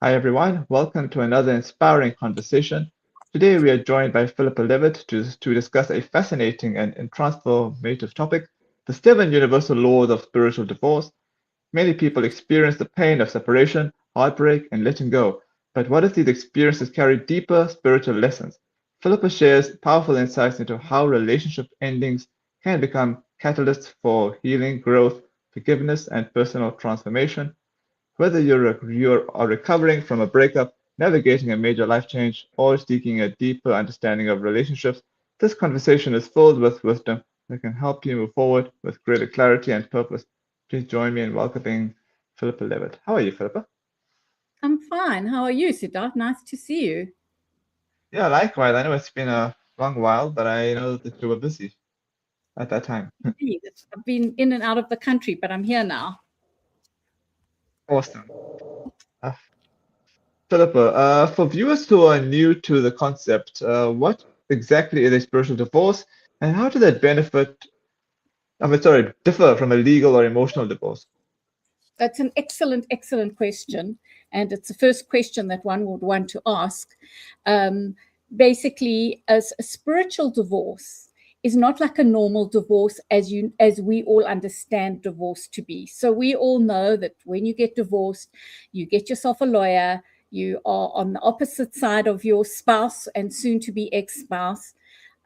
Hi, everyone. Welcome to another inspiring conversation. Today, we are joined by Philippa Levitt to discuss a fascinating and transformative topic, the seven universal laws of spiritual divorce. Many people experience the pain of separation, heartbreak, and letting go. But what if these experiences carry deeper spiritual lessons? Philippa shares powerful insights into how relationship endings can become catalysts for healing, growth, forgiveness, and personal transformation. Whether you are recovering from a breakup, navigating a major life change, or seeking a deeper understanding of relationships, this conversation is filled with wisdom that can help you move forward with greater clarity and purpose. Please join me in welcoming Philippa Levitt. How are you, Philippa? I'm fine. How are you, Siddharth? Nice to see you. Yeah, likewise. I know it's been a long while, but I know that you were busy at that time. Indeed. I've been in and out of the country, but I'm here now. Awesome. Uh, Philippa, for viewers who are new to the concept, what exactly is a spiritual divorce, and how does that differ from a legal or emotional divorce? That's an excellent question. And it's the first question that one would want to ask. Um, Basically, as a spiritual divorce is not like a normal divorce as we all understand divorce to be. So we all know that when you get divorced, you get yourself a lawyer, you are on the opposite side of your spouse and soon to be ex-spouse.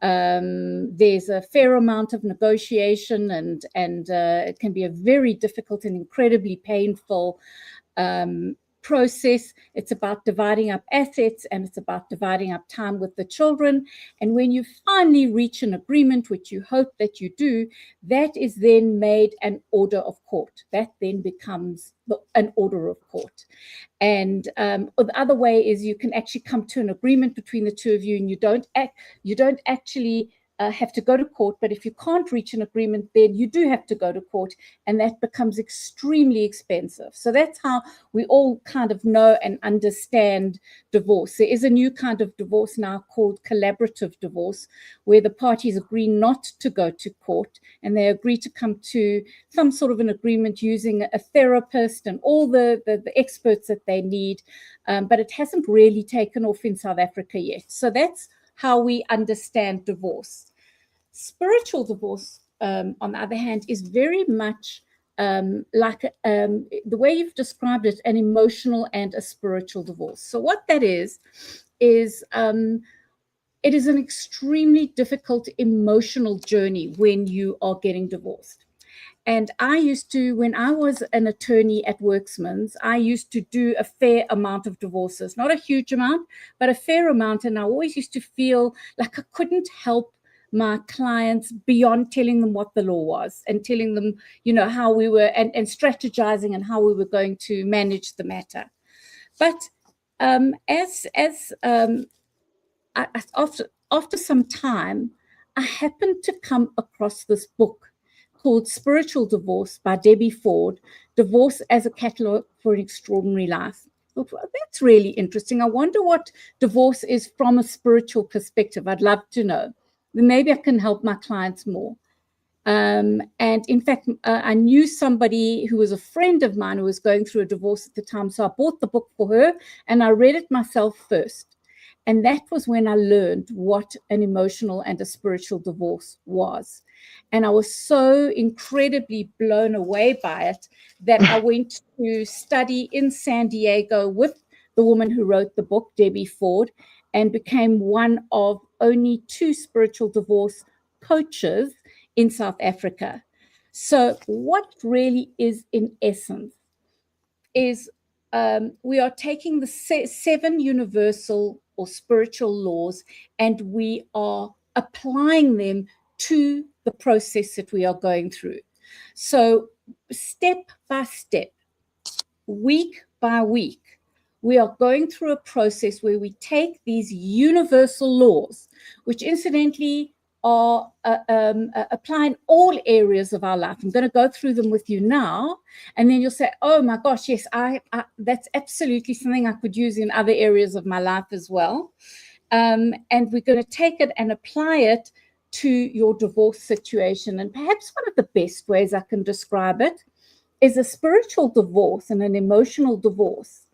There's a fair amount of negotiation, and it can be a very difficult and incredibly painful process. It's about dividing up assets, and it's about dividing up time with the children. And when you finally reach an agreement, which you hope that you do, that is then made an order of court. That then becomes an order of court. And the other way is you can actually come to an agreement between the two of you, and you don't actually have to go to court. But if you can't reach an agreement, then you do have to go to court, and that becomes extremely expensive. So that's how we all kind of know and understand divorce. There is a new kind of divorce now called collaborative divorce, where the parties agree not to go to court, and they agree to come to some sort of an agreement using a therapist and all the experts that they need. But it hasn't really taken off in South Africa yet. So that's how we understand divorce. Spiritual divorce, on the other hand, is very much like the way you've described it, an emotional and a spiritual divorce. So what that is it is an extremely difficult emotional journey when you are getting divorced. And I used to, when I was an attorney at Worksman's, I used to do a fair amount of divorces, not a huge amount, but a fair amount. And I always used to feel like I couldn't help my clients beyond telling them what the law was and telling them, how we were and strategizing and how we were going to manage the matter. But as after some time, I happened to come across this book called Spiritual Divorce by Debbie Ford, Divorce as a Catalog for an Extraordinary Life. Well, that's really interesting. I wonder what divorce is from a spiritual perspective. I'd love to know. Maybe I can help my clients more. And in fact, I knew somebody who was a friend of mine who was going through a divorce at the time. So I bought the book for her and I read it myself first. And that was when I learned what an emotional and a spiritual divorce was. And I was so incredibly blown away by it that I went to study in San Diego with the woman who wrote the book, Debbie Ford, and became one of only two spiritual divorce coaches in South Africa. So, what really is in essence is we are taking the seven universal or spiritual laws and we are applying them to the process that we are going through. So, step by step, week by week, we are going through a process where we take these universal laws, which incidentally are apply in all areas of our life. I'm going to go through them with you now, and then you'll say, oh my gosh, yes, that's absolutely something I could use in other areas of my life as well. And we're going to take it and apply it to your divorce situation. And perhaps one of the best ways I can describe it is a spiritual divorce and an emotional divorce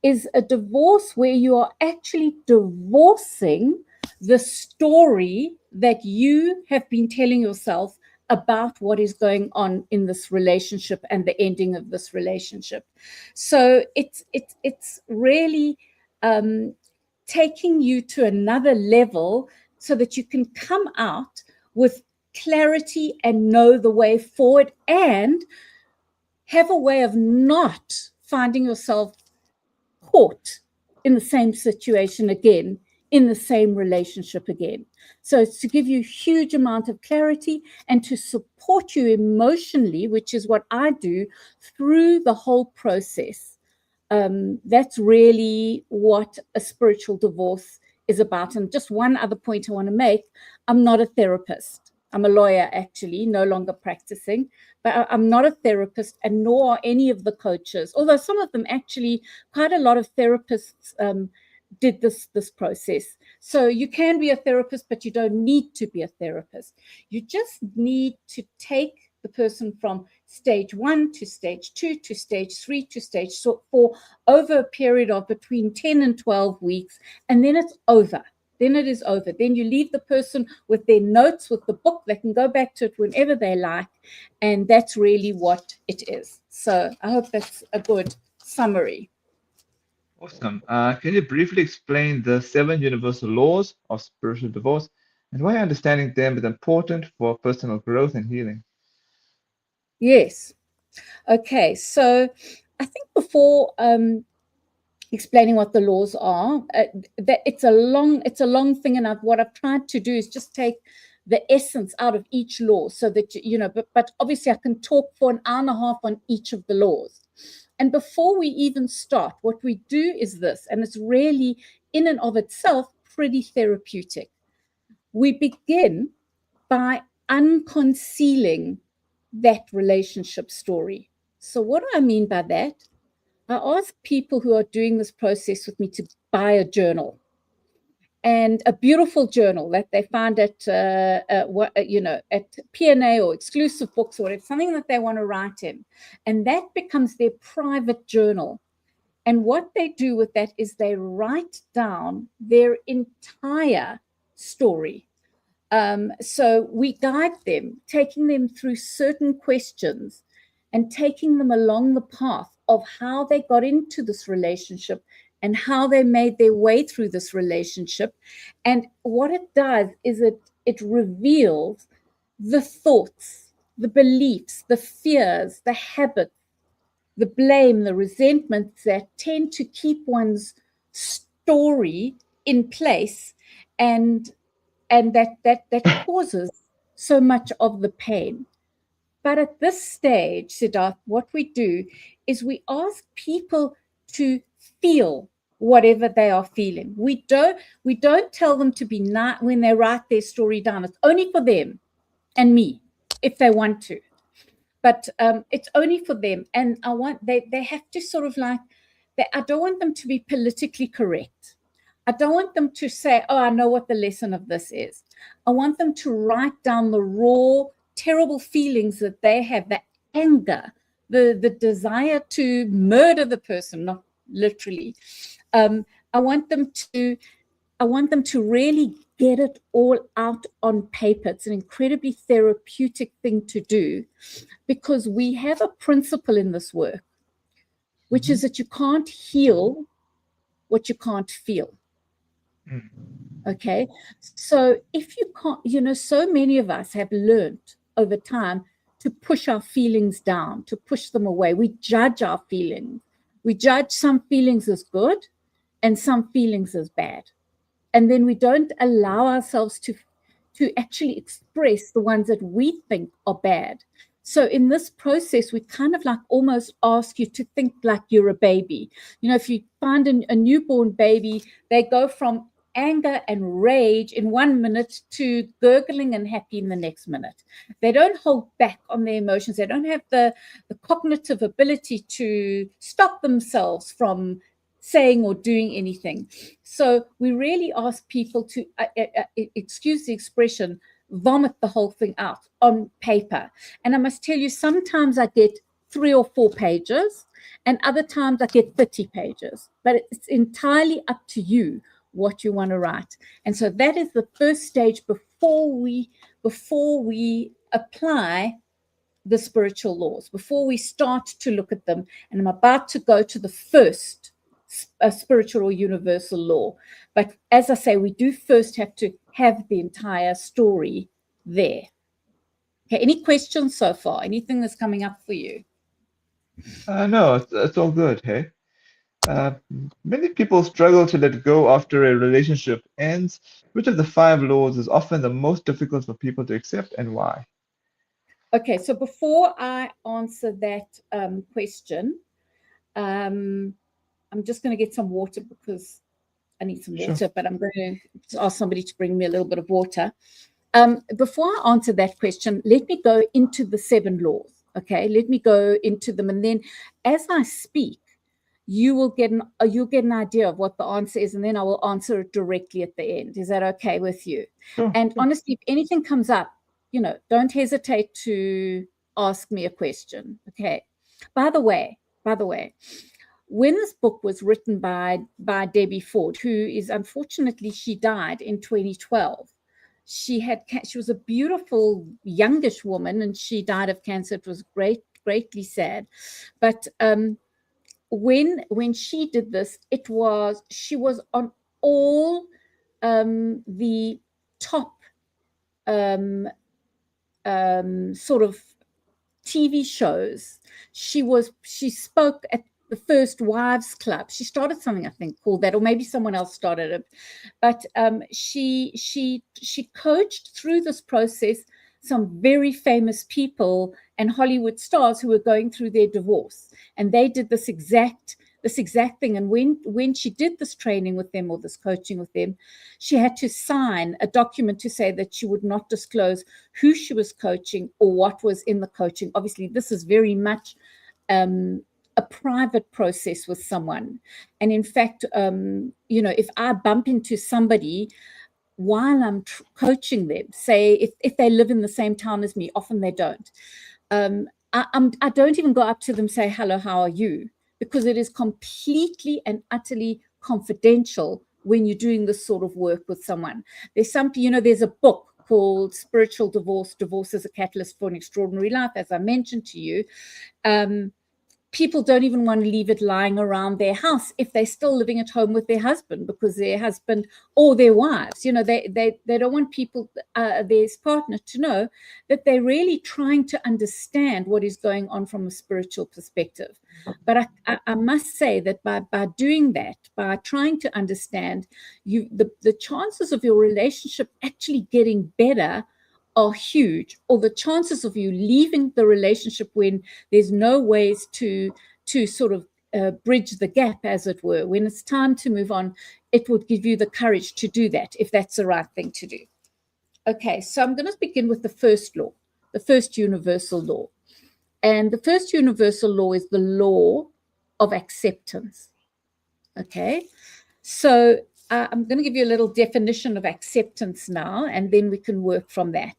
is a divorce where you are actually divorcing the story that you have been telling yourself about what is going on in this relationship and the ending of this relationship. So it's really taking you to another level so that you can come out with clarity and know the way forward and have a way of not finding yourself caught in the same situation again, in the same relationship again. So it's to give you huge amount of clarity and to support you emotionally, which is what I do through the whole process. That's really what a spiritual divorce is about. And just one other point I want to make, I'm not a therapist. I'm a lawyer, actually, no longer practicing, but I'm not a therapist, and nor are any of the coaches, although some of them actually, quite a lot of therapists did this process. So you can be a therapist, but you don't need to be a therapist. You just need to take the person from stage 1 to stage 2 to stage 3 to stage 4 over a period of between 10 and 12 weeks, and then it's over. Then it is over. Then you leave the person with their notes, with the book. They can go back to it whenever they like. And that's really what it is. So I hope that's a good summary. Awesome. Can you briefly explain the 7 universal laws of spiritual divorce and why understanding them is important for personal growth and healing? Yes. Okay. So I think before explaining what the laws are, that it's a long thing, and what I've tried to do is just take the essence out of each law, so that but obviously I can talk for an hour and a half on each of the laws. And before we even start, what we do is this, and it's really in and of itself pretty therapeutic. We begin by unconcealing that relationship story. So what do I mean by that? I ask people who are doing this process with me to buy a journal, and a beautiful journal that they find at at P&A or Exclusive Books, or whatever, something that they want to write in, and that becomes their private journal. And what they do with that is they write down their entire story. So we guide them, taking them through certain questions and taking them along the path of how they got into this relationship and how they made their way through this relationship. And what it does is it reveals the thoughts, the beliefs, the fears, the habits, the blame, the resentments that tend to keep one's story in place, and that causes so much of the pain. But at this stage, Siddharth, what we do is we ask people to feel whatever they are feeling. We don't tell them to be not when they write their story down. It's only for them and me if they want to, but it's only for them. And they have to sort of like, I don't want them to be politically correct. I don't want them to say, oh, I know what the lesson of this is. I want them to write down the raw, terrible feelings that they have, the anger, the desire to murder the person, not literally. I want them to really get it all out on paper. It's an incredibly therapeutic thing to do, because we have a principle in this work, which is that you can't heal what you can't feel. Okay, so if you can't, so many of us have learned over time to push our feelings down, to push them away. We judge our feelings. We judge some feelings as good and some feelings as bad. And then we don't allow ourselves to actually express the ones that we think are bad. So in this process, we kind of like almost ask you to think like you're a baby. If you find a newborn baby, they go from anger and rage in 1 minute to gurgling and happy in the next minute. They don't hold back on their emotions. They don't have the cognitive ability to stop themselves from saying or doing anything. So we really ask people to, excuse the expression, vomit the whole thing out on paper. And I must tell you, sometimes I get 3 or 4 pages. And other times I get 30 pages, but it's entirely up to you what you want to write. And so that is the first stage before we apply the spiritual laws, before we start to look at them. And I'm about to go to the first spiritual or universal law. But as I say, we do first have to have the entire story there. Okay, any questions so far? Anything that's coming up for you? No, it's all good, hey? Uh, Many people struggle to let go after a relationship ends. Which of the five laws is often the most difficult for people to accept, and why? Okay, so before I answer that question, I'm just going to get some water because I need some Sure. water, but I'm going to ask somebody to bring me a little bit of water. Before I answer that question, let me go into the 7 laws. Okay, let me go into them, and then as I speak, you'll get an idea of what the answer is, and then I will answer it directly at the end. Is that okay with you? Sure. And honestly, if anything comes up, don't hesitate to ask me a question. Okay. By the way, when this book was written by Debbie Ford, who is unfortunately, she died in 2012. She was a beautiful youngish woman, and she died of cancer. It was greatly sad. But when she did this, she was on all the top sort of TV shows. She spoke at the First Wives Club. She started something, I think, called that, or maybe someone else started it. But she coached through this process some very famous people and Hollywood stars who were going through their divorce, and they did this exact thing. And when she did this training with them, or this coaching with them, she had to sign a document to say that she would not disclose who she was coaching or what was in the coaching. Obviously, this is very much a private process with someone. And in fact, if I bump into somebody while I'm coaching them, say if they live in the same town as me, often they don't. I don't even go up to them and say, hello, how are you? Because it is completely and utterly confidential when you're doing this sort of work with someone. There's a book called Spiritual Divorce, Divorce as a Catalyst for an Extraordinary Life, as I mentioned to you. People don't even want to leave it lying around their house if they're still living at home with their husband, because their husband or their wives, they don't want people, their partner, to know that they're really trying to understand what is going on from a spiritual perspective. But I must say that by doing that, by trying to understand, the chances of your relationship actually getting better are huge, or the chances of you leaving the relationship when there's no ways to sort of bridge the gap, as it were, when it's time to move on, it would give you the courage to do that, if that's the right thing to do. Okay, so I'm going to begin with the first law, the first universal law. And the first universal law is the law of acceptance. Okay, so I'm going to give you a little definition of acceptance now, and then we can work from that.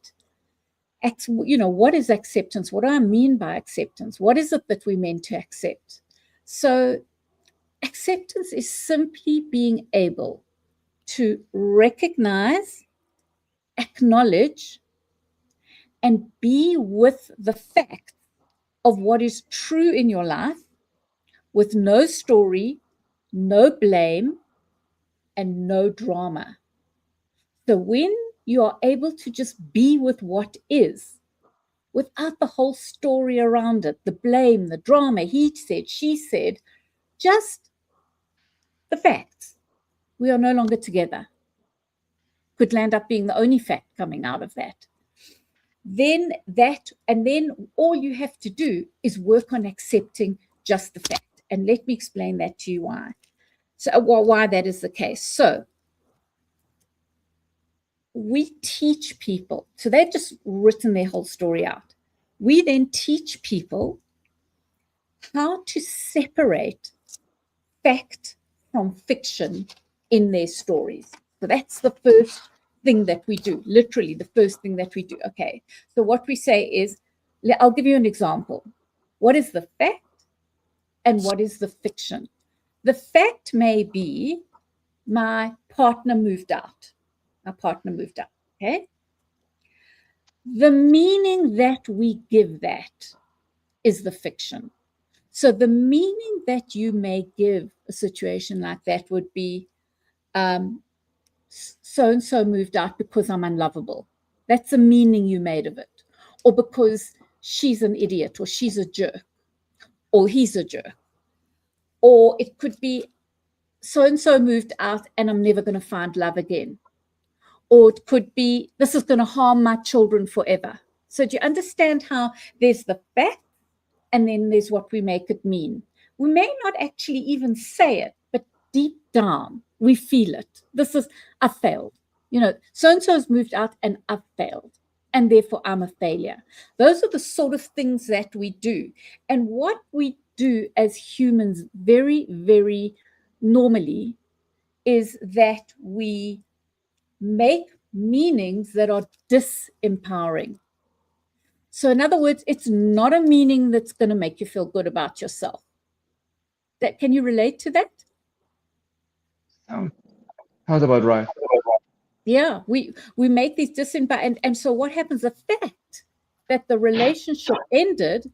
What is acceptance? What do I mean by acceptance? What is it that we're meant to accept? So acceptance is simply being able to recognize, acknowledge, and be with the fact of what is true in your life, with no story, no blame, and no drama. So when you are able to just be with what is, without the whole story around it, the blame, the drama, he said, she said, just the facts, we are no longer together, could land up being the only fact coming out of that. Then all you have to do is work on accepting just the fact. And let me explain that to you why. So why that is the case. So we teach people, so they've just written their whole story out. We then teach people how to separate fact from fiction in their stories. So that's the first thing that we do, literally the first thing that we do. Okay, so what we say is, I'll give you an example. What is the fact and what is the fiction. The fact may be my partner moved out. My partner moved out. Okay. The meaning that we give that is the fiction. So the meaning that you may give a situation like that would be so-and-so moved out because I'm unlovable. That's the meaning you made of it. Or because she's an idiot, or she's a jerk, or he's a jerk. Or it could be so-and-so moved out and I'm never going to find love again. Or it could be this is going to harm my children forever. So do you understand how there's the fact and then there's what we make it mean? We may not actually even say it, but deep down we feel it. This is, I failed. You know, so-and-so's moved out and I've failed. And therefore I'm a failure. Those are the sort of things that we do. And what we do as humans very, very normally is that we make meanings that are disempowering. So in other words, it's not a meaning that's going to make you feel good about yourself. Can you relate to that? Sounds about right. Yeah, we make these disempowering, and so what happens? The fact that the relationship ended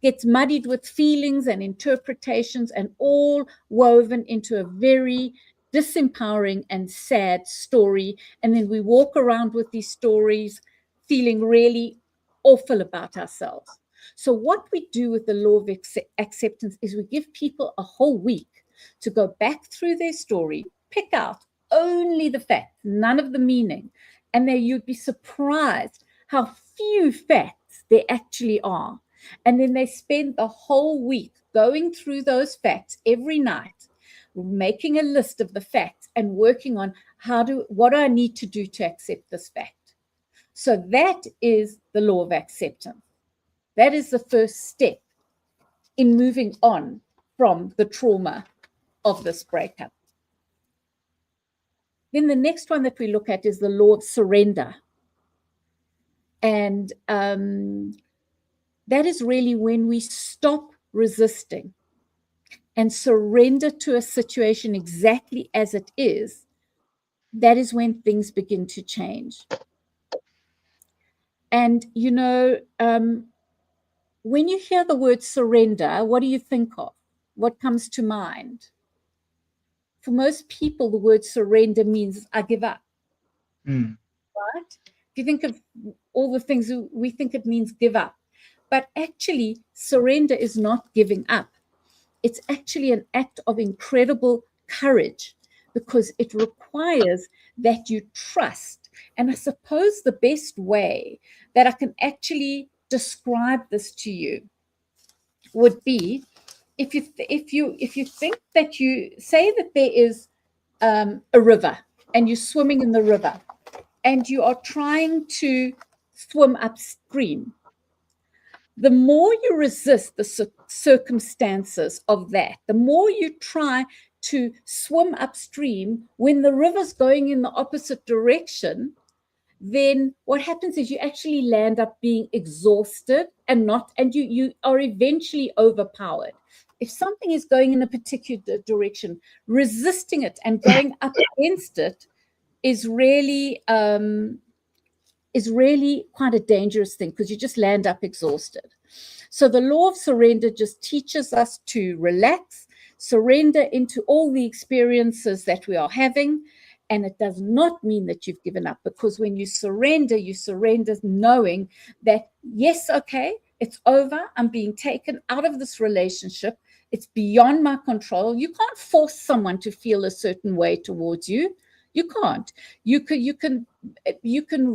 gets muddied with feelings and interpretations and all woven into a very disempowering and sad story. And then we walk around with these stories feeling really awful about ourselves. So what we do with the law of acceptance is we give people a whole week to go back through their story, pick out only the facts, none of the meaning. And then you'd be surprised how few facts there actually are. And then they spend the whole week going through those facts every night, making a list of the facts and working on what do I need to do to accept this fact. So that is the law of acceptance. That is the first step in moving on from the trauma of this breakup. Then the next one that we look at is the law of surrender. And that is really when we stop resisting and surrender to a situation exactly as it is. That is when things begin to change. And, you know, when you hear the word surrender, what do you think of? What comes to mind? For most people, the word surrender means I give up. Right? If you think of all the things we think it means give up. But actually, surrender is not giving up. It's actually an act of incredible courage because it requires that you trust. And I suppose the best way that I can actually describe this to you would be if you think that you say that there is a river and you're swimming in the river and you are trying to swim upstream. The more you resist the circumstances of that, the more you try to swim upstream when the river's going in the opposite direction, then what happens is you actually land up being exhausted and you are eventually overpowered. If something is going in a particular direction, resisting it and going up against it is really quite a dangerous thing because you just land up exhausted. So the law of surrender just teaches us to relax, surrender into all the experiences that we are having. And it does not mean that you've given up, because when you surrender knowing that, yes, okay, it's over. I'm being taken out of this relationship. It's beyond my control. You can't force someone to feel a certain way towards you. You can't. You can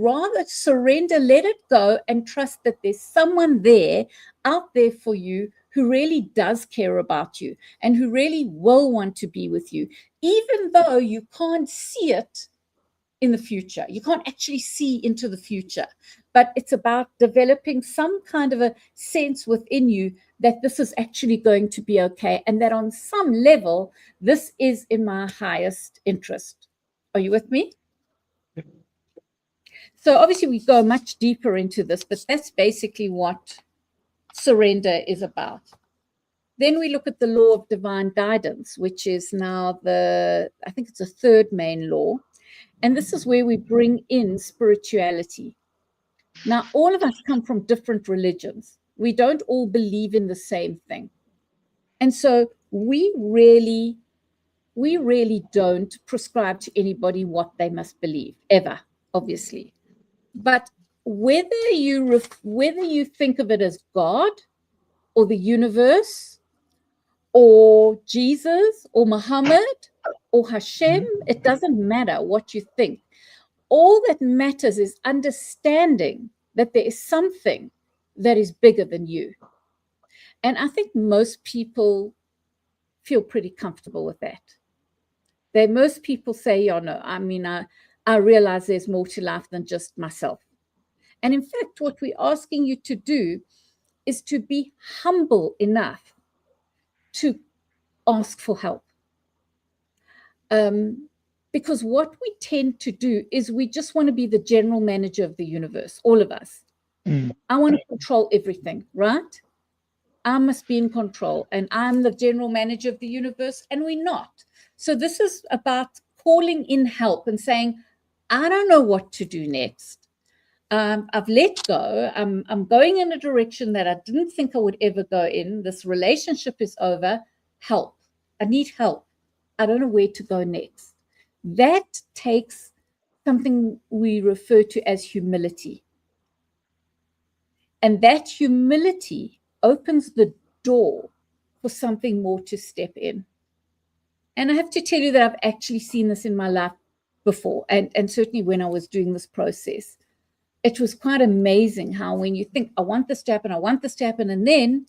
rather surrender, let it go, and trust that there's someone there out there for you who really does care about you and who really will want to be with you, even though you can't see it in the future. You can't actually see into the future, but it's about developing some kind of a sense within you that this is actually going to be okay, and that on some level, this is in my highest interest. Are you with me? Yep. So obviously we go much deeper into this, but that's basically what surrender is about. Then we look at the law of divine guidance, which is now I think it's a third main law. And this is where we bring in spirituality. Now, all of us come from different religions. We don't all believe in the same thing. And so we really don't prescribe to anybody what they must believe, ever, obviously. But whether you think of it as God or the universe or Jesus or Muhammad or Hashem, it doesn't matter what you think. All that matters is understanding that there is something that is bigger than you. And I think most people feel pretty comfortable with that. Most people say, yeah, no, I mean, I realize there's more to life than just myself. And in fact, what we're asking you to do is to be humble enough to ask for help. Because what we tend to do is we just want to be the general manager of the universe, all of us. I want to control everything, right? I must be in control, and I'm the general manager of the universe, and we're not. So this is about calling in help and saying, I don't know what to do next. I've let go. I'm going in a direction that I didn't think I would ever go in. This relationship is over. Help. I need help. I don't know where to go next. That takes something we refer to as humility. And that humility opens the door for something more to step in. And I have to tell you that I've actually seen this in my life before, and certainly when I was doing this process. It was quite amazing how when you think, I want this to happen, and then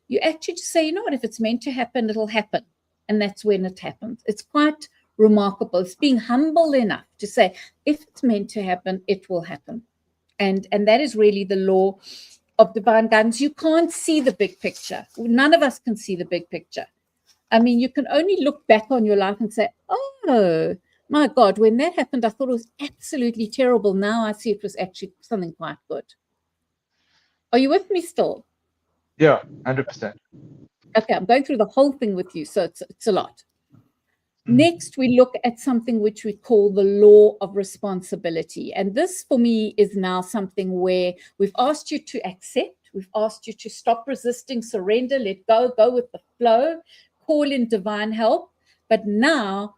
you actually just say, you know what, if it's meant to happen, it'll happen. And that's when it happens. It's quite remarkable. It's being humble enough to say, if it's meant to happen, it will happen. And that is really the law of divine guidance. You can't see the big picture. None of us can see the big picture. I mean, you can only look back on your life and say, oh, my God, when that happened, I thought it was absolutely terrible. Now I see it was actually something quite good. Are you with me still? Yeah, 100%. Okay, I'm going through the whole thing with you, so it's a lot. Next, we look at something which we call the law of responsibility. And this, for me, is now something where we've asked you to accept, we've asked you to stop resisting, surrender, let go, go with the flow, call in divine help. But now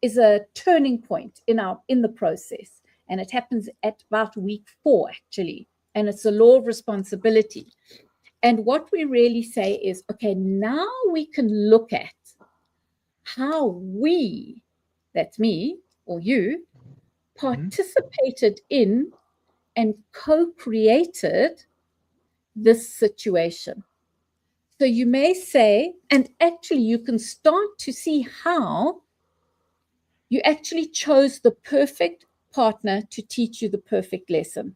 is a turning point in the process. And it happens at about week 4, actually. And it's the law of responsibility. And what we really say is, okay, now we can look at how we, that's me or you, participated in and co-created this situation. So you may say, and actually you can start to see how you actually chose the perfect partner to teach you the perfect lesson.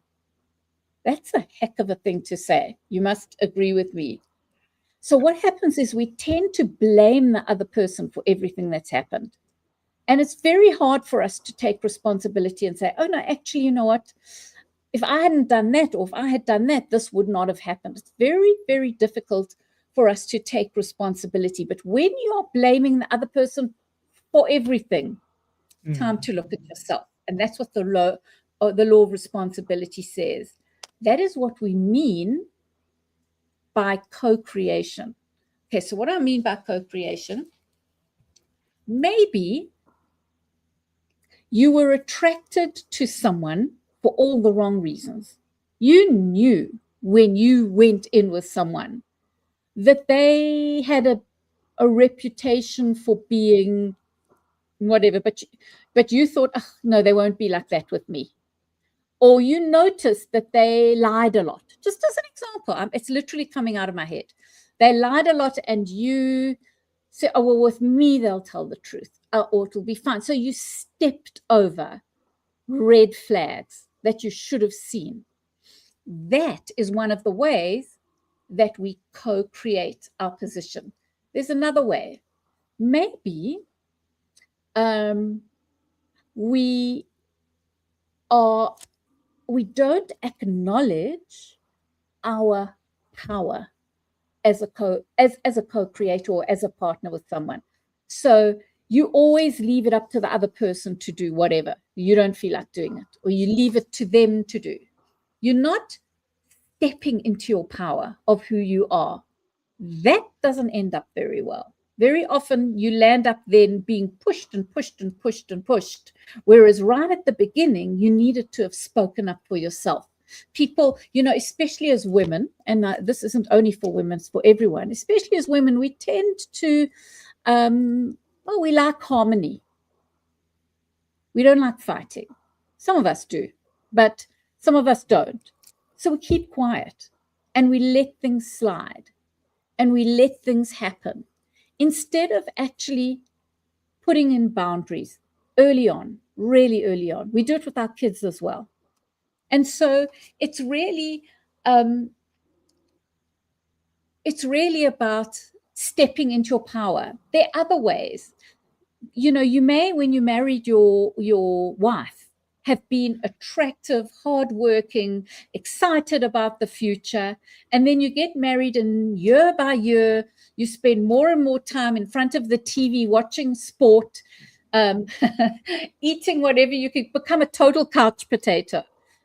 That's a heck of a thing to say. You must agree with me. So what happens is we tend to blame the other person for everything that's happened. And it's very hard for us to take responsibility and say, oh, no, actually, you know what? If I hadn't done that, or if I had done that, this would not have happened. It's very, very difficult for us to take responsibility. But when you are blaming the other person for everything, time to look at yourself. And that's what the law of responsibility says. That is what we mean by co-creation. Okay, so what do I mean by co-creation? Maybe you were attracted to someone for all the wrong reasons. You knew when you went in with someone that they had a reputation for being whatever, but you thought, oh, no, they won't be like that with me. Or you noticed that they lied a lot. Just as an example, it's literally coming out of my head. They lied a lot and you say, oh, well, with me, they'll tell the truth, or it'll be fine. So you stepped over red flags that you should have seen. That is one of the ways that we co-create our position. There's another way. Maybe we don't acknowledge our power as a co-creator or as a partner with someone. So you always leave it up to the other person to do whatever. You don't feel like doing it, or you leave it to them to do. You're not stepping into your power of who you are. That doesn't end up very well. Very often you land up then being pushed and pushed and pushed and pushed. Whereas right at the beginning, you needed to have spoken up for yourself. People, especially as women, and this isn't only for women, it's for everyone, especially as women, we tend to, we like harmony. We don't like fighting. Some of us do, but some of us don't. So we keep quiet and we let things slide and we let things happen instead of actually putting in boundaries early on, really early on. We do it with our kids as well. And so it's really about stepping into your power. There are other ways. You may, when you married your wife, have been attractive, hardworking, excited about the future. And then you get married, and year by year, you spend more and more time in front of the TV watching sport, eating whatever you could, become a total couch potato.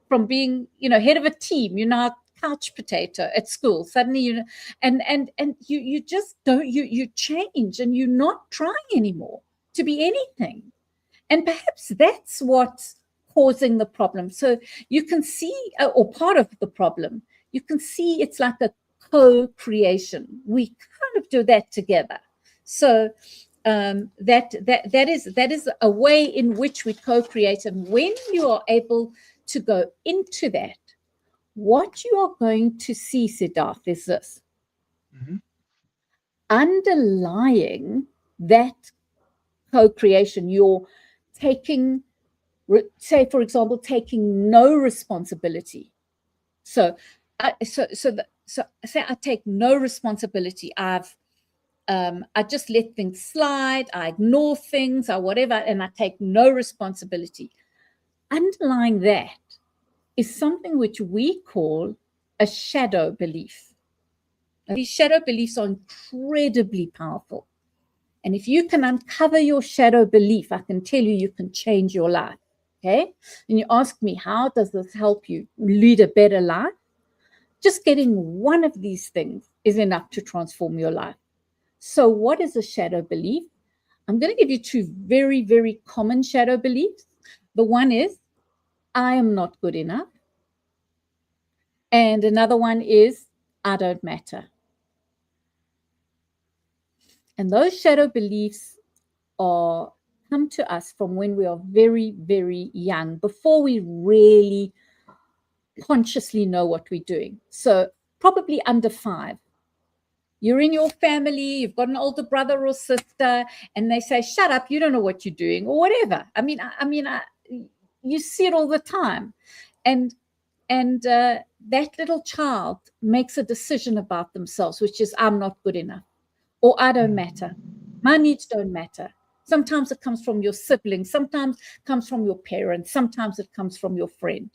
From being, head of a team, you're now a couch potato at school. Suddenly, and you just don't, you change, and you're not trying anymore to be anything. And perhaps that's what's causing the problem. So you can see, or part of the problem, you can see it's like a co-creation. We kind of do that together. So that is a way in which we co-create. And when you are able to go into that, what you are going to see, Siddharth, is this. Mm-hmm. Underlying that co-creation, you're taking, say, for example, taking no responsibility. So say I take no responsibility. I just let things slide. I ignore things or whatever, and I take no responsibility. Underlying that is something which we call a shadow belief. Now, these shadow beliefs are incredibly powerful. And if you can uncover your shadow belief, I can tell you can change your life. Okay? And you ask me, how does this help you lead a better life? Just getting one of these things is enough to transform your life. So what is a shadow belief? I'm going to give you two very, very common shadow beliefs. The one is, I am not good enough. And another one is, I don't matter. And those shadow beliefs come to us from when we are very, very young, before we really consciously know what we're doing. So probably under 5. You're in your family, you've got an older brother or sister, and they say, shut up, you don't know what you're doing, or whatever. I mean, you see it all the time. And that little child makes a decision about themselves, which is, I'm not good enough, or I don't matter. My needs don't matter. Sometimes it comes from your siblings, sometimes it comes from your parents, sometimes it comes from your friend.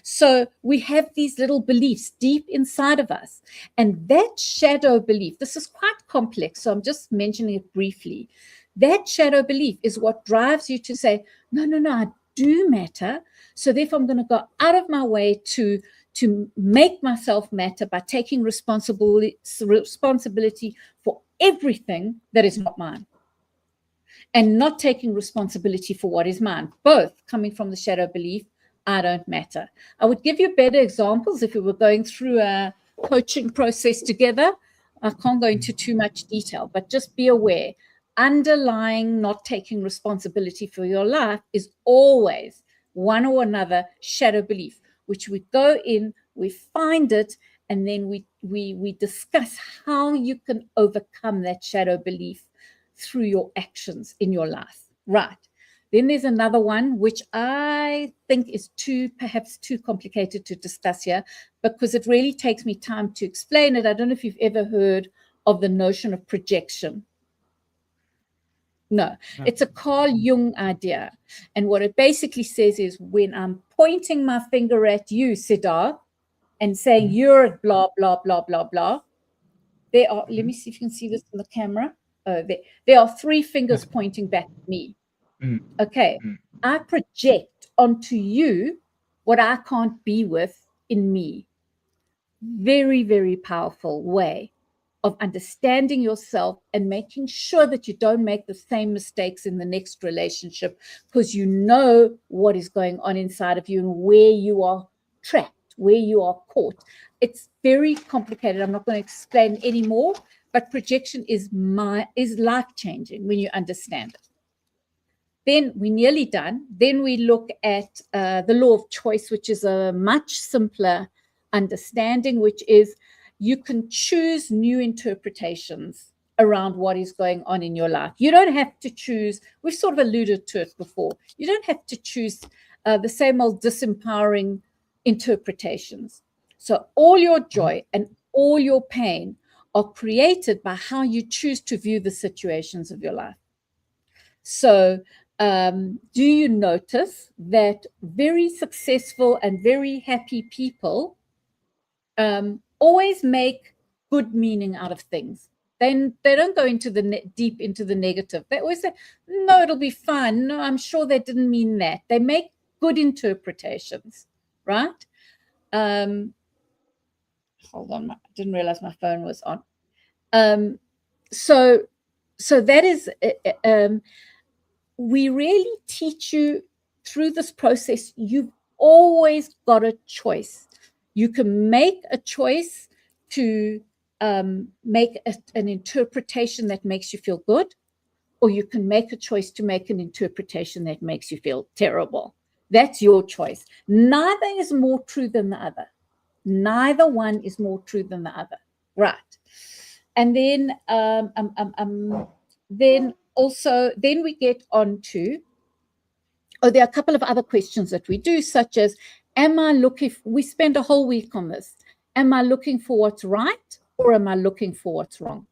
So we have these little beliefs deep inside of us. And that shadow belief, this is quite complex, so I'm just mentioning it briefly. That shadow belief is what drives you to say, no, I do matter. So therefore, I'm going to go out of my way to make myself matter by taking responsibility for everything that is not mine, and not taking responsibility for what is mine, both coming from the shadow belief, I don't matter. I would give you better examples if we were going through a coaching process together. I can't go into too much detail, but just be aware, underlying not taking responsibility for your life is always one or another shadow belief, which we go in, we find it, and then we discuss how you can overcome that shadow belief through your actions in your life. Right. Then there's another one, which I think is perhaps too complicated to discuss here, because it really takes me time to explain it. I don't know if you've ever heard of the notion of projection. No, it's a Carl Jung idea. And what it basically says is, when I'm pointing my finger at you, Siddharth, and saying you're blah, blah, blah, blah, blah, there are, let me see if you can see this in the camera. Oh, there are 3 fingers pointing back at me. Okay, I project onto you what I can't be with in me. Very, very powerful way of understanding yourself and making sure that you don't make the same mistakes in the next relationship, because you know what is going on inside of you and where you are trapped, where you are caught. It's very complicated. I'm not going to explain anymore, but projection is life-changing when you understand it. Then we're nearly done. Then we look at the law of choice, which is a much simpler understanding, which is you can choose new interpretations around what is going on in your life. You don't have to choose, we've sort of alluded to it before, you don't have to choose the same old disempowering interpretations. So all your joy and all your pain are created by how you choose to view the situations of your life. So do you notice that very successful and very happy people always make good meaning out of things? They don't go into deep into the negative. They always say, no, it'll be fine. No, I'm sure they didn't mean that. They make good interpretations, right? Hold on, I didn't realize my phone was on. So that is, we really teach you through this process, you've always got a choice. You can make a choice to make an interpretation that makes you feel good, or you can make a choice to make an interpretation that makes you feel terrible. That's your choice. Neither is more true than the other. Neither one is more true than the other, right? And then then we get on to, there are a couple of other questions that we do, such as, am I looking, we spend a whole week on this, am I looking for what's right, or am I looking for what's wrong?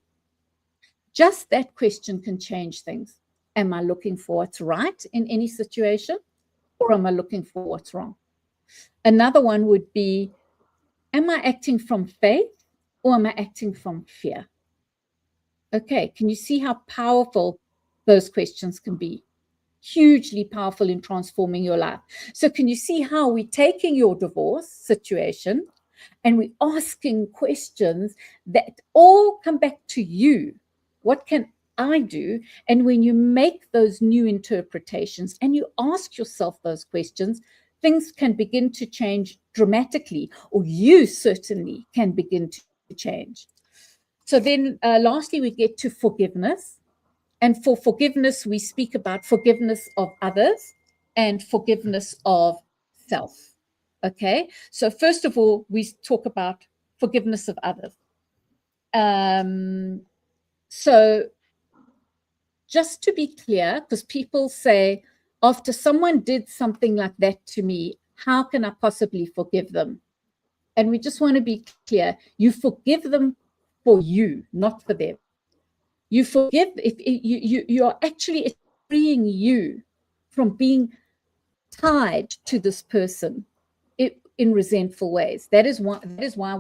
Just that question can change things. Am I looking for what's right in any situation, or am I looking for what's wrong? Another one would be, am I acting from faith, or am I acting from fear? Okay, can you see how powerful those questions can be? Hugely powerful in transforming your life. So can you see how we're taking your divorce situation and we're asking questions that all come back to you? What can I do? And when you make those new interpretations and you ask yourself those questions, things can begin to change dramatically, or you certainly can begin to change. So then lastly, we get to forgiveness. And for forgiveness, we speak about forgiveness of others and forgiveness of self. Okay, so first of all, we talk about forgiveness of others. So just to be clear, because people say, after someone did something like that to me, how can I possibly forgive them? And we just want to be clear, you forgive them for you, not for them. You forgive, if you are actually freeing you from being tied to this person in resentful ways. That is why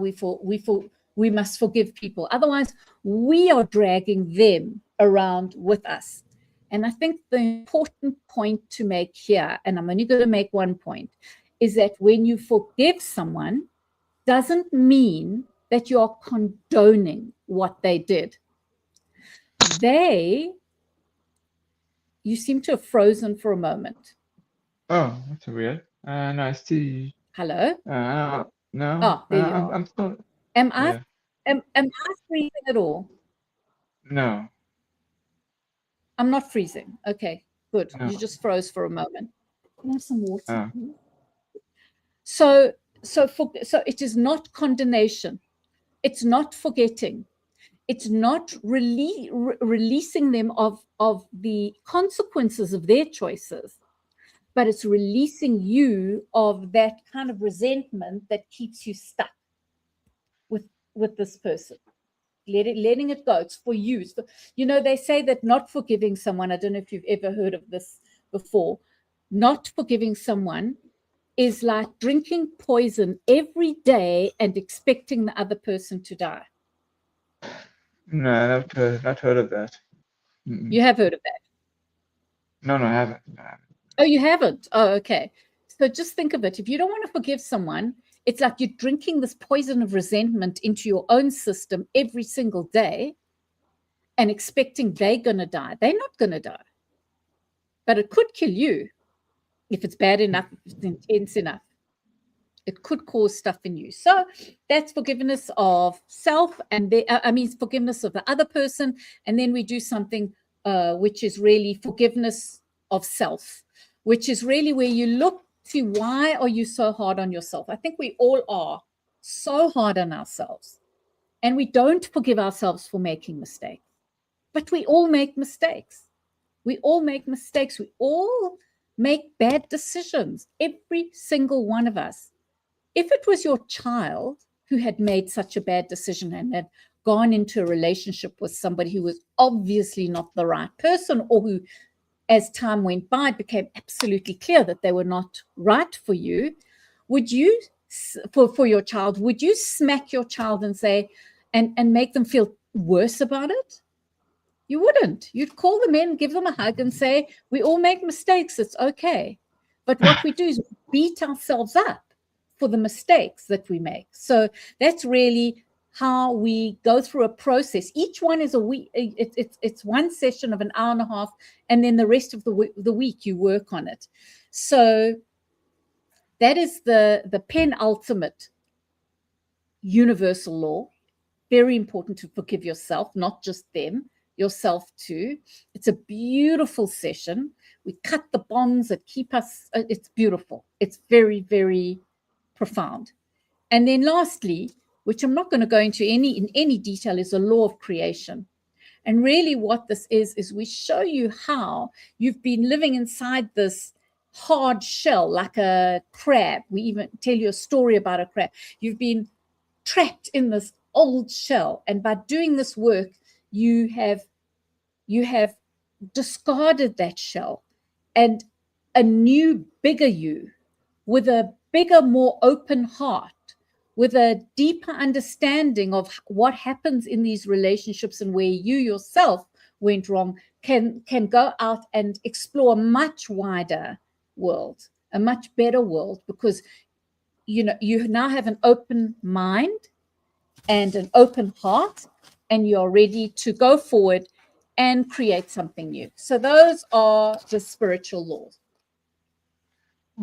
we must forgive people. Otherwise, we are dragging them around with us. And I think the important point to make here, and I'm only going to make one point, is that when you forgive someone, doesn't mean that you are condoning what they did. You seem to have frozen for a moment. Oh, that's weird. And I see. Hello? No, Oh, there you are. I'm still. Am Yeah. I freezing at all? No. I'm not freezing. Okay, good. No. You just froze for a moment. Can I have some water? Oh. So it is not condemnation. It's not forgetting. It's not releasing them of the consequences of their choices, but it's releasing you of that kind of resentment that keeps you stuck with this person. Letting it go. It's for you. So, they say that not forgiving someone, I don't know if you've ever heard of this before, not forgiving someone is like drinking poison every day and expecting the other person to die. No, I've not heard of that. Mm-mm. You have heard of that? No, no, I haven't. No, I haven't. Oh, you haven't? Oh, okay. So just think of it. If you don't want to forgive someone, it's like you're drinking this poison of resentment into your own system every single day and expecting they're going to die. They're not going to die. But it could kill you if it's bad enough, if it's intense enough. It could cause stuff in you. So that's forgiveness of self, and forgiveness of the other person. And then we do something which is really forgiveness of self, which is really where you look to why are you so hard on yourself? I think we all are so hard on ourselves, and we don't forgive ourselves for making mistakes. But we all make mistakes. We all make mistakes. We all make bad decisions. Every single one of us. If it was your child who had made such a bad decision and had gone into a relationship with somebody who was obviously not the right person, or who, as time went by, became absolutely clear that they were not right for you, would you, for your child, would you smack your child and say, and make them feel worse about it? You wouldn't. You'd call them in, give them a hug, and say, we all make mistakes. It's okay. But what we do is beat ourselves up for the mistakes that we make. So that's really how we go through a process. Each one is a week. It's one session of an hour and a half, and then the rest of the week you work on it. So that is the penultimate universal law. Very important to forgive yourself, not just them, yourself too. It's a beautiful session. We cut the bonds that keep us. It's beautiful. It's very, very profound. And then lastly, which I'm not going to go into in any detail, is the law of creation. And really what this is we show you how you've been living inside this hard shell like a crab. We even tell you a story about a crab. You've been trapped in this old shell, and by doing this work you have discarded that shell, and a new bigger you, with a bigger, more open heart, with a deeper understanding of what happens in these relationships and where you yourself went wrong, can go out and explore a much wider world, a much better world, because you now have an open mind and an open heart, and you're ready to go forward and create something new. So those are the spiritual laws.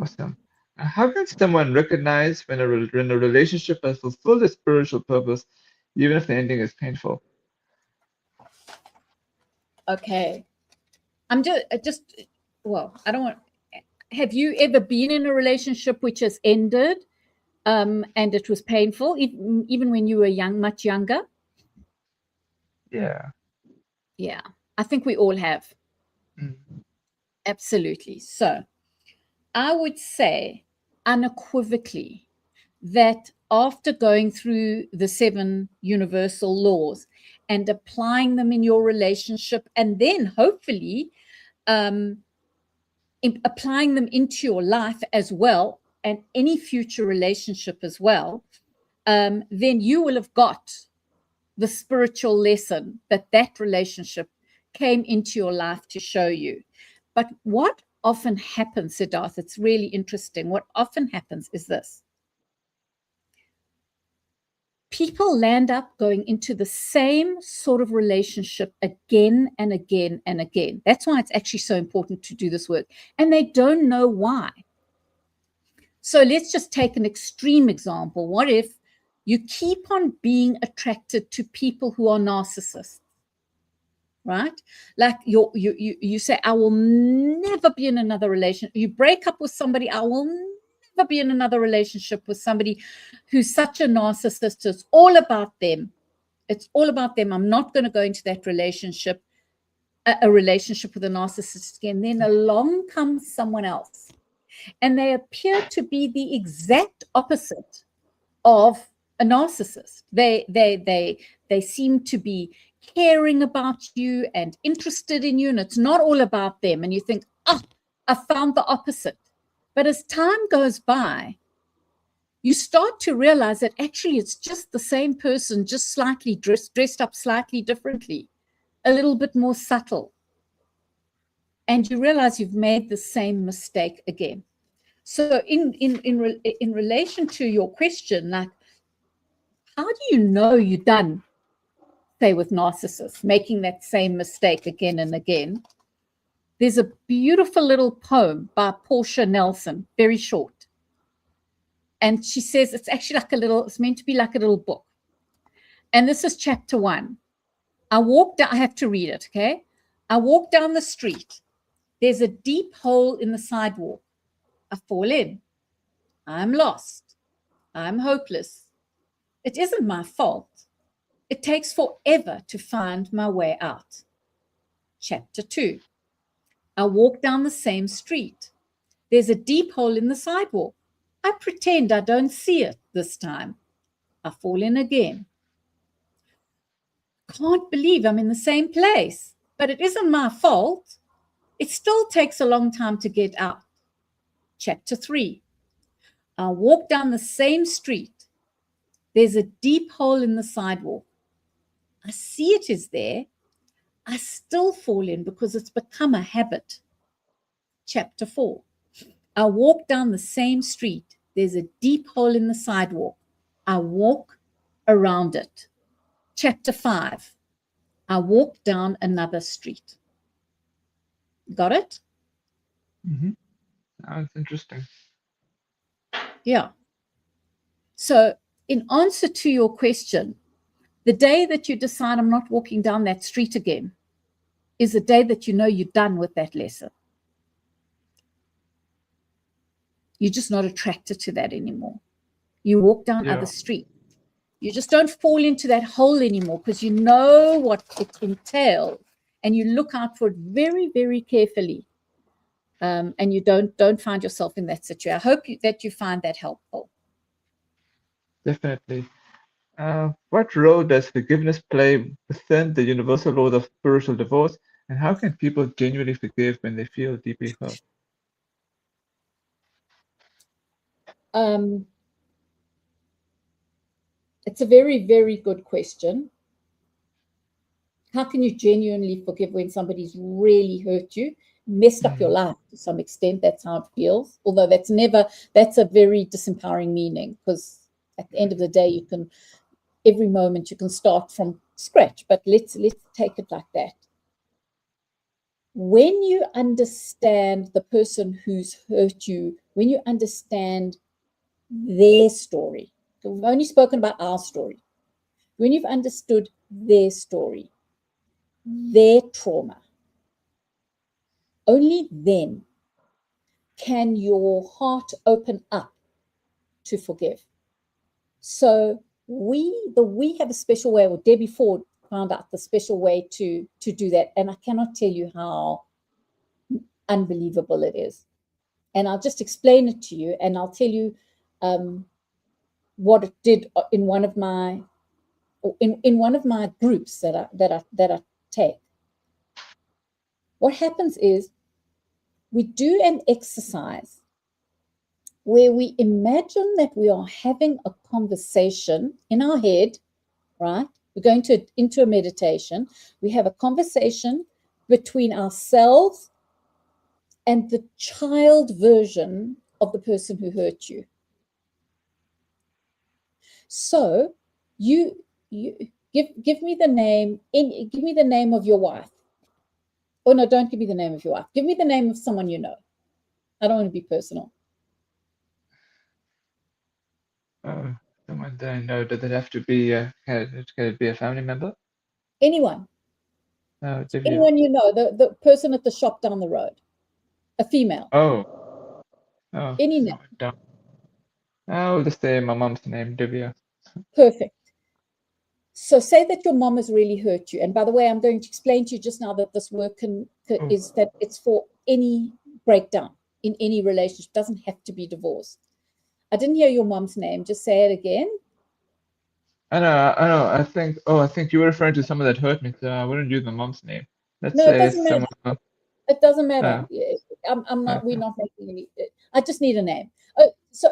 Awesome. How can someone recognize when a relationship has fulfilled its spiritual purpose, even if the ending is painful? Okay. I'm just well, I don't want. Have you ever been in a relationship which has ended, and it was painful, even when you were much younger? Yeah. Yeah, I think we all have. Mm. Absolutely. So I would say unequivocally that after going through the 7 universal laws and applying them in your relationship, and then hopefully applying them into your life as well, and any future relationship as well, then you will have got the spiritual lesson that relationship came into your life to show you. But what often happens, Siddharth, it's really interesting. What often happens is this. People land up going into the same sort of relationship again and again and again. That's why it's actually so important to do this work. And they don't know why. So let's just take an extreme example. What if you keep on being attracted to people who are narcissists? Right? Like you say, I will never be in another relationship. You break up with somebody, I will never be in another relationship with somebody who's such a narcissist. It's all about them. It's all about them. I'm not going to go into that relationship, a relationship with a narcissist again. Then along comes someone else, and they appear to be the exact opposite of a narcissist. They seem to be caring about you and interested in you, and it's not all about them. And you think, I found the opposite. But as time goes by, you start to realize that actually it's just the same person, just slightly dressed up slightly differently, a little bit more subtle. And you realize you've made the same mistake again. So in relation to your question, like, how do you know you're done, say, with narcissists, making that same mistake again and again? There's a beautiful little poem by Portia Nelson, very short. And she says it's actually like it's meant to be like a little book. And this is chapter 1. I have to read it, okay? I walk down the street. There's a deep hole in the sidewalk. I fall in. I'm lost. I'm hopeless. It isn't my fault. It takes forever to find my way out. Chapter 2. I walk down the same street. There's a deep hole in the sidewalk. I pretend I don't see it this time. I fall in again. Can't believe I'm in the same place, but it isn't my fault. It still takes a long time to get out. Chapter 3. I walk down the same street. There's a deep hole in the sidewalk. I see it is there. I still fall in because it's become a habit. Chapter 4. I walk down the same street. There's a deep hole in the sidewalk. I walk around it. Chapter 5. I walk down another street. Got it? Mm-hmm. That's interesting. Yeah. So in answer to your question, the day that you decide I'm not walking down that street again is the day that you know you're done with that lesson. You're just not attracted to that anymore. You walk down other streets. You just don't fall into that hole anymore because you know what it entails, and you look out for it very, very carefully, and you don't find yourself in that situation. I hope that you find that helpful. Definitely. What role does forgiveness play within the universal law of spiritual divorce, and how can people genuinely forgive when they feel deeply hurt? It's a very, very good question. How can you genuinely forgive when somebody's really hurt you, messed up your life to some extent? That's how it feels. Although that's a very disempowering meaning, because at the end of the day, every moment you can start from scratch. But let's take it like that. When you understand the person who's hurt you, when you understand their story, so we've only spoken about our story. When you've understood their story, their trauma, only then can your heart open up to forgive. So we have a special way, or Debbie Ford found out the special way to do that. And I cannot tell you how unbelievable it is. And I'll just explain it to you, and I'll tell you what it did in one of my groups that I take. What happens is we do an exercise where we imagine that we are having a conversation in our head, right? We're going into a meditation. We have a conversation between ourselves and the child version of the person who hurt you. So you give me the name. Give me the name of your wife. Oh no, don't give me the name of your wife. Give me the name of someone you know. I don't want to be personal. Someone that I know. Does it have to be can it be a family member? Anyone. Anyone you know. The person at the shop down the road. A female. Oh. Any name. I'll just say my mom's name, Divya. Perfect. So say that your mom has really hurt you. And by the way, I'm going to explain to you just now that this work is that it's for any breakdown in any relationship. It doesn't have to be divorce. I didn't hear your mom's name. Just say it again. I know. I think you were referring to someone that hurt me, so I wouldn't use my mom's name. Let's No, say it doesn't matter. It doesn't matter. I'm not. We're not making any. I just need a name. So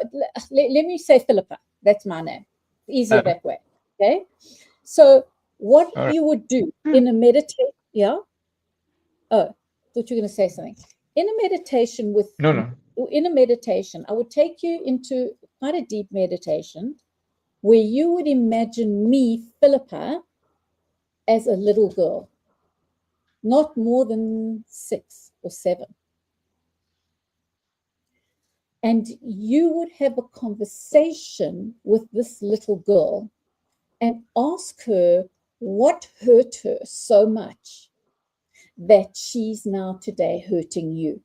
let me say Philippa. That's my name. Easier that way. Okay. So what All right. you would do in a meditation, yeah. Oh, thought you were going to say something. In a meditation No. in a meditation, I would take you into quite a deep meditation where you would imagine me, Philippa, as a little girl, not more than 6 or 7. And you would have a conversation with this little girl and ask her what hurt her so much that she's now today hurting you.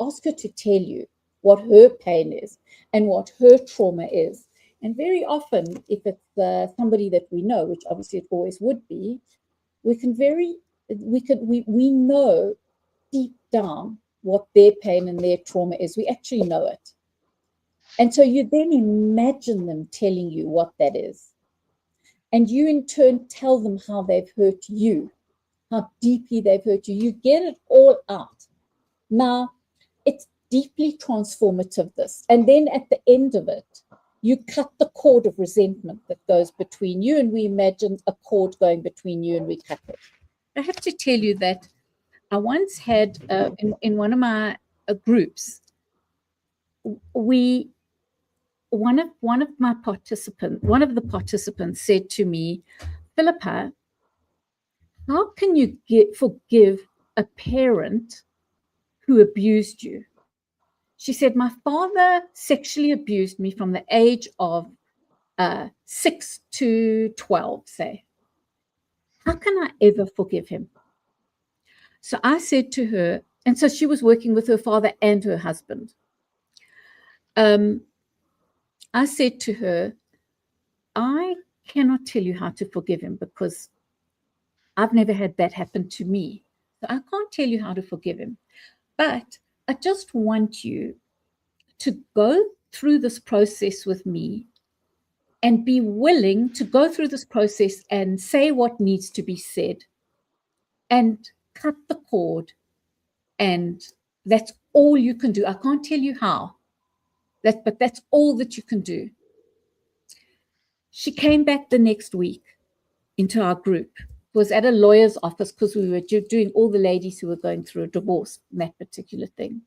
Ask her to tell you what her pain is and what her trauma is. And very often, if it's somebody that we know, which obviously it always would be, we know deep down what their pain and their trauma is. We actually know it. And so you then imagine them telling you what that is. And you in turn tell them how they've hurt you, how deeply they've hurt you. You get it all out. Now, it's deeply transformative, this. And then at the end of it, you cut the cord of resentment that goes between you, and we imagine a cord going between you, and we cut it. I have to tell you that I once had, in one of my groups, one of the participants said to me, Philippa, how can you forgive a parent who abused you? She said, my father sexually abused me from the age of 6 to 12, say. How can I ever forgive him? So I said to her, and so she was working with her father and her husband. I said to her, I cannot tell you how to forgive him because I've never had that happen to me. So I can't tell you how to forgive him. But I just want you to go through this process with me and be willing to go through this process and say what needs to be said and cut the cord. And that's all you can do. I can't tell you how, but that's all that you can do. She came back the next week into our group. It was at a lawyer's office because we were doing all the ladies who were going through a divorce, that particular thing.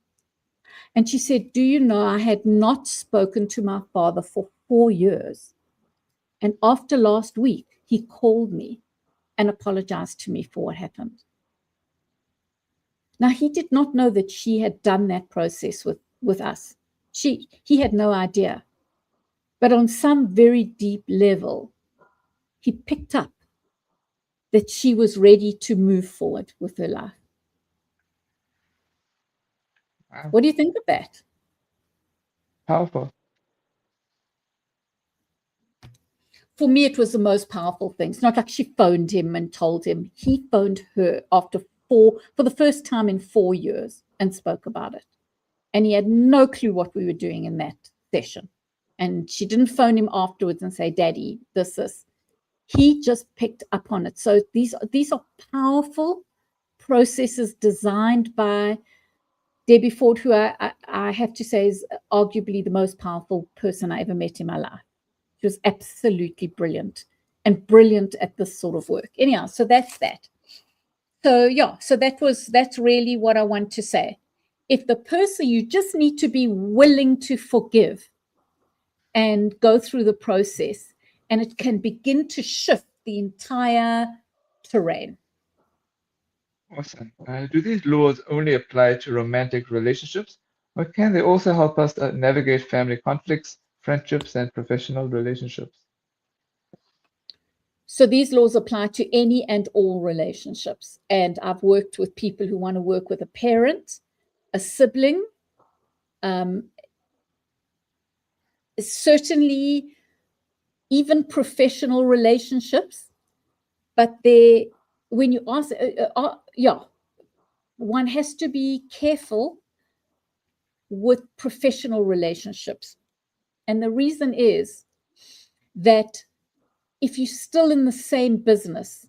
And she said, do you know, I had not spoken to my father for 4 years. And after last week, he called me and apologized to me for what happened. Now, he did not know that she had done that process with us. He had no idea. But on some very deep level, he picked up that she was ready to move forward with her life. Wow. What do you think of that? Powerful. For me, it was the most powerful thing. It's not like she phoned him and told him. He phoned her for the first time in 4 years and spoke about it. And he had no clue what we were doing in that session. And she didn't phone him afterwards and say, Daddy, this. He just picked up on it. So these are powerful processes designed by Debbie Ford, who I have to say is arguably the most powerful person I ever met in my life. She was absolutely brilliant and brilliant at this sort of work. Anyhow, so that's that. So yeah, so that's really what I want to say. If the person, you just need to be willing to forgive and go through the process, and it can begin to shift the entire terrain. Awesome. Do these laws only apply to romantic relationships, or can they also help us navigate family conflicts, friendships, and professional relationships? So these laws apply to any and all relationships. And I've worked with people who want to work with a parent, a sibling, certainly even professional relationships. But when you ask, one has to be careful with professional relationships. And the reason is that if you're still in the same business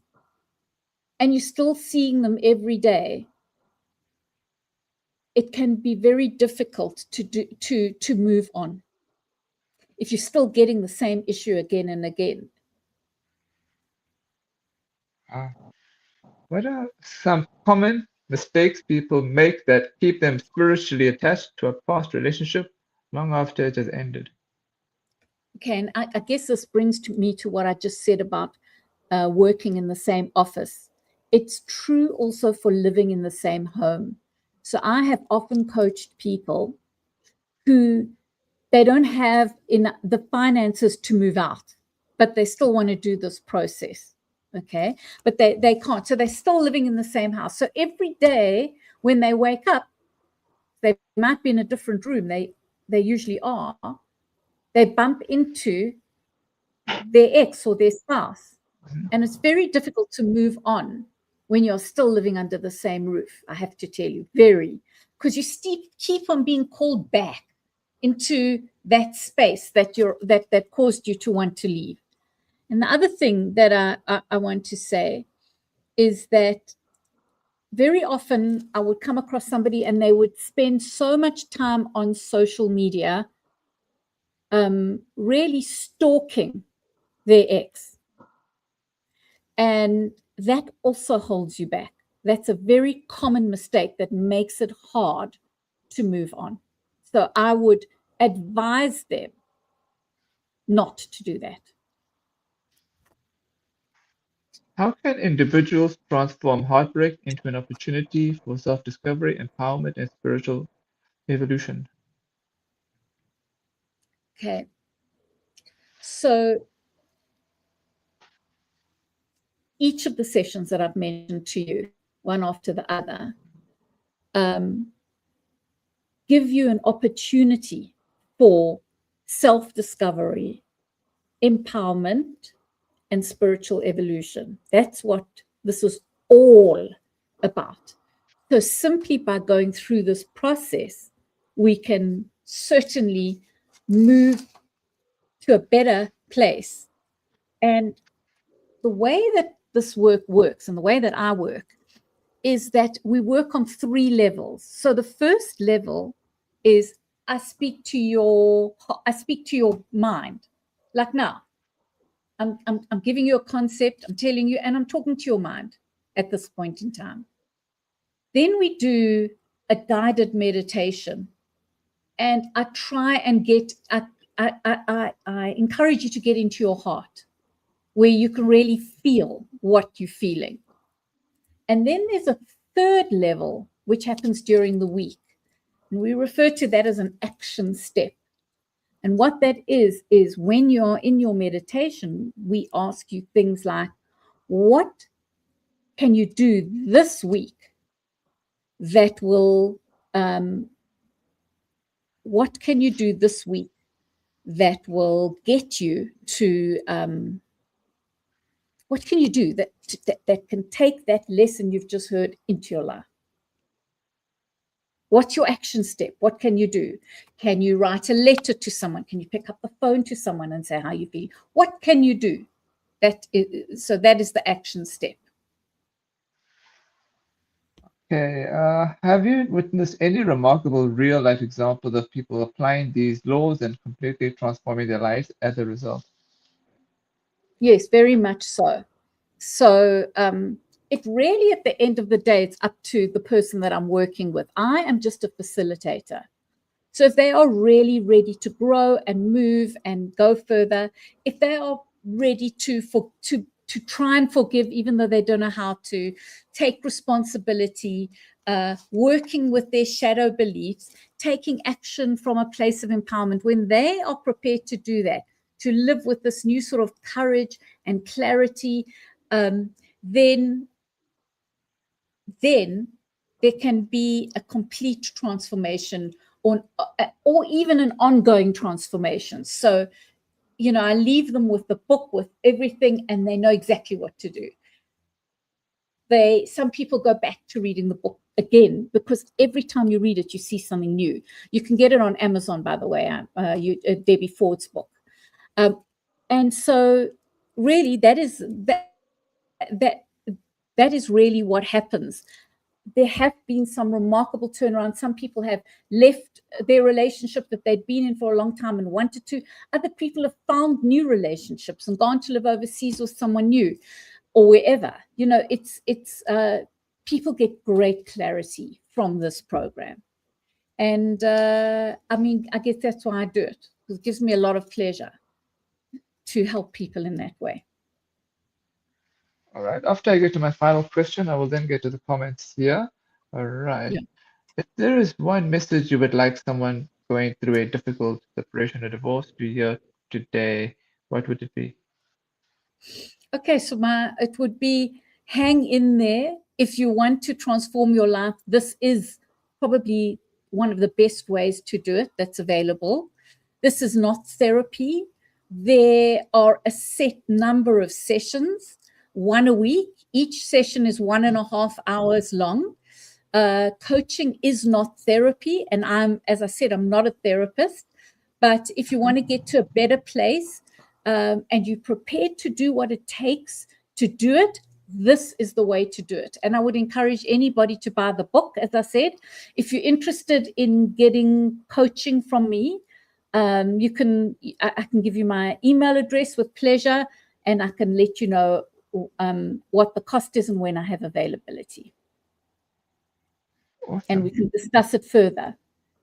and you're still seeing them every day, it can be very difficult to move on if you're still getting the same issue again and again. What are some common mistakes people make that keep them spiritually attached to a past relationship long after it has ended? Okay, and I guess this brings me to what I just said about working in the same office. It's true also for living in the same home. So I have often coached people who they don't have the finances to move out, but they still want to do this process. Okay, but they can't. So they're still living in the same house. So every day when they wake up, they might be in a different room. They usually are. They bump into their ex or their spouse. And it's very difficult to move on when you're still living under the same roof, I have to tell you, very, because you keep on being called back into that space that caused you to want to leave. And the other thing that I want to say is that very often I would come across somebody and they would spend so much time on social media, really stalking their ex. And that also holds you back. That's a very common mistake that makes it hard to move on. So I would advise them not to do that. How can individuals transform heartbreak into an opportunity for self-discovery, empowerment, and spiritual evolution? Okay. So each of the sessions that I've mentioned to you, one after the other, give you an opportunity for self-discovery, empowerment, and spiritual evolution. That's what this is all about. So simply by going through this process, we can certainly move to a better place. And the way that this work works and the way that I work is that we work on 3 levels. So the first level is I speak to your mind. Like now, I'm giving you a concept, I'm telling you, and I'm talking to your mind at this point in time. Then we do a guided meditation, and I try and I encourage you to get into your heart, where you can really feel what you're feeling. And then there's a third level, which happens during the week. And we refer to that as an action step. And what that is when you're in your meditation, we ask you things like, what can you do this week that will, what can you do this week that will get you to, what can you do that can take that lesson you've just heard into your life? What's your action step? What can you do? Can you write a letter to someone? Can you pick up the phone to someone and say how you feel? What can you do? So that is the action step. Okay, have you witnessed any remarkable real-life examples of people applying these laws and completely transforming their lives as a result? Yes, very much so. So it really, at the end of the day, it's up to the person that I'm working with. I am just a facilitator. So if they are really ready to grow and move and go further, if they are ready to try and forgive, even though they don't know how to, take responsibility, working with their shadow beliefs, taking action from a place of empowerment, when they are prepared to do that, to live with this new sort of courage and clarity, then there can be a complete transformation or even an ongoing transformation. So, I leave them with the book, with everything, and they know exactly what to do. Some people go back to reading the book again, because every time you read it, you see something new. You can get it on Amazon, by the way, Debbie Ford's book. And so really that is really what happens. there have been some remarkable turnarounds. Some people have left their relationship that they'd been in for a long time and wanted to. Other people have found new relationships and gone to live overseas with someone new or wherever. You know, it's people get great clarity from this program. And I mean, I guess that's why I do it. It gives me a lot of pleasure to help people in that way. All right. After I get to my final question, I will then get to the comments here. All right. Yeah. If there is one message you would like someone going through a difficult separation or divorce to hear today, what would it be? Okay, so it would be hang in there. If you want to transform your life, this is probably one of the best ways to do it that's available. This is not therapy. There are a set number of sessions, one a week. Each session is 1.5 hours long. Coaching is not therapy. And as I said, I'm not a therapist. But if you want to get to a better place, and you're prepared to do what it takes to do it, this is the way to do it. And I would encourage anybody to buy the book. As I said, if you're interested in getting coaching from me, I can give you my email address with pleasure, and I can let you know what the cost is and when I have availability. Awesome. And we can discuss it further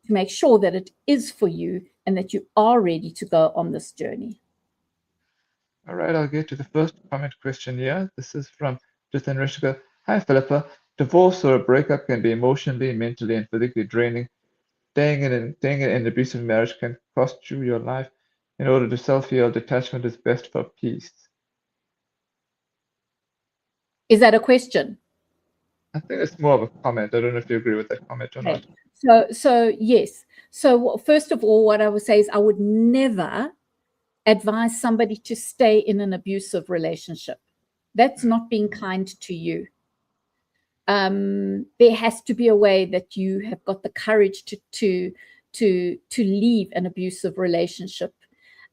to make sure that it is for you and that you are ready to go on this journey. All right, I'll get to the first comment question here. This is from Justin Rishika. Hi, Philippa. Divorce or a breakup can be emotionally, mentally, and physically draining. Staying in an abusive marriage can cost you your life. In order to self-heal, detachment is best for peace. Is that a question? I think it's more of a comment. I don't know if you agree with that comment or not. So yes. So first of all, what I would say is I would never advise somebody to stay in an abusive relationship. That's not being kind to you. There has to be a way that you have got the courage to leave an abusive relationship.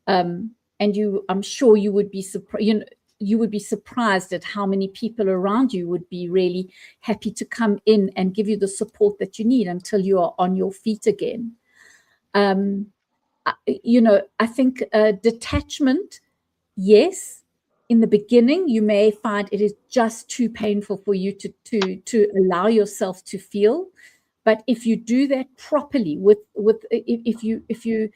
And I'm sure you would be surprised. You would be surprised at how many people around you would be really happy to come in and give you the support that you need until you are on your feet again. I think detachment, yes. In the beginning, you may find it is just too painful for you to allow yourself to feel. But if you do that properly, if you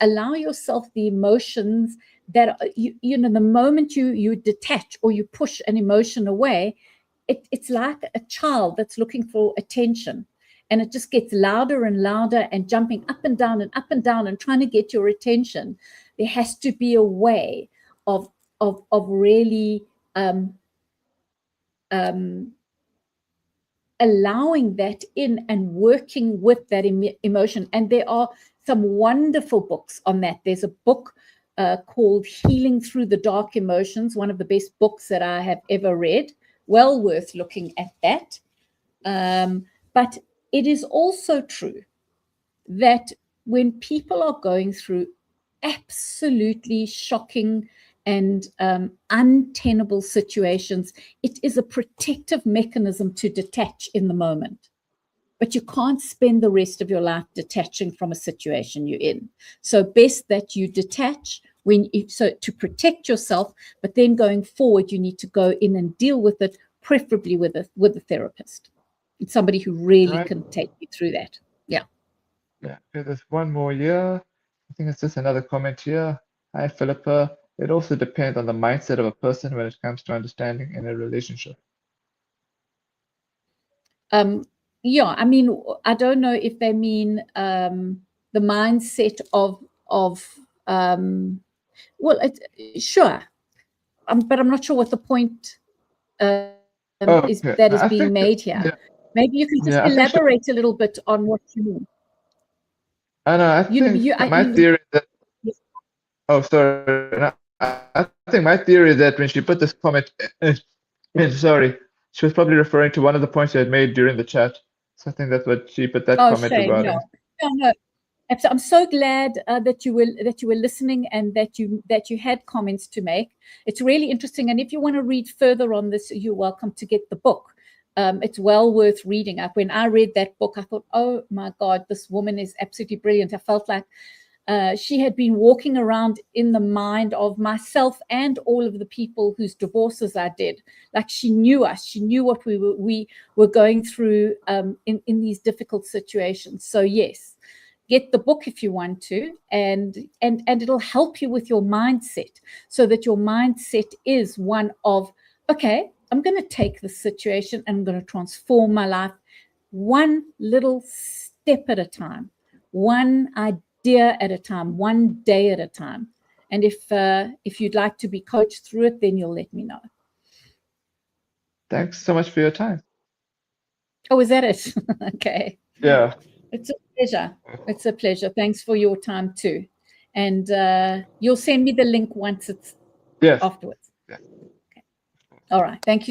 allow yourself the emotions that the moment you detach or you push an emotion away, it's like a child that's looking for attention, and it just gets louder and louder and jumping up and down and trying to get your attention. There has to be a way of really allowing that in and working with that emotion. And there are some wonderful books on that. There's a book called Healing Through the Dark Emotions, one of the best books that I have ever read. Well worth looking at that. But it is also true that when people are going through absolutely shocking and untenable situations, it is a protective mechanism to detach in the moment. But you can't spend the rest of your life detaching from a situation you're in. So best that you detach to protect yourself, but then going forward, you need to go in and deal with it, preferably with a therapist. It's somebody who really can take you through that. Yeah. Yeah, okay, there's one more here. I think it's just another comment here. Hi, Philippa. It also depends on the mindset of a person when it comes to understanding in a relationship. Yeah, I mean, I don't know if they mean the mindset of sure, but I'm not sure what the point is Okay, that is I being think made here. yeah, Maybe you can just yeah, I think so. elaborate a little bit on what you mean. I know, I think my theory is that, oh, sorry, no, I think my theory is that when she put this comment sorry, she was probably referring to one of the points you had made during the chat. So I think that's what she put that comment Shame, regarding. No. I'm so glad that you were listening and that you had comments to make. It's really interesting, and if you want to read further on this, you're welcome to get the book. It's well worth reading. When I read that book, I thought, oh my God, this woman is absolutely brilliant. I felt like she had been walking around in the mind of myself and all of the people whose divorces I did. Like she knew us. She knew what we were going through in these difficult situations. So yes, get the book if you want to, and it'll help you with your mindset, so that your mindset is one of, okay, I'm going to take this situation and I'm going to transform my life one little step at a time, one idea at a time, one day at a time. And if you'd like to be coached through it, then you'll let me know. Thanks so much for your time. Oh, is that it? Okay. Yeah. It's a pleasure. It's a pleasure. Thanks for your time too. And you'll send me the link once it's afterwards. Yeah. Okay. All right. Thank you.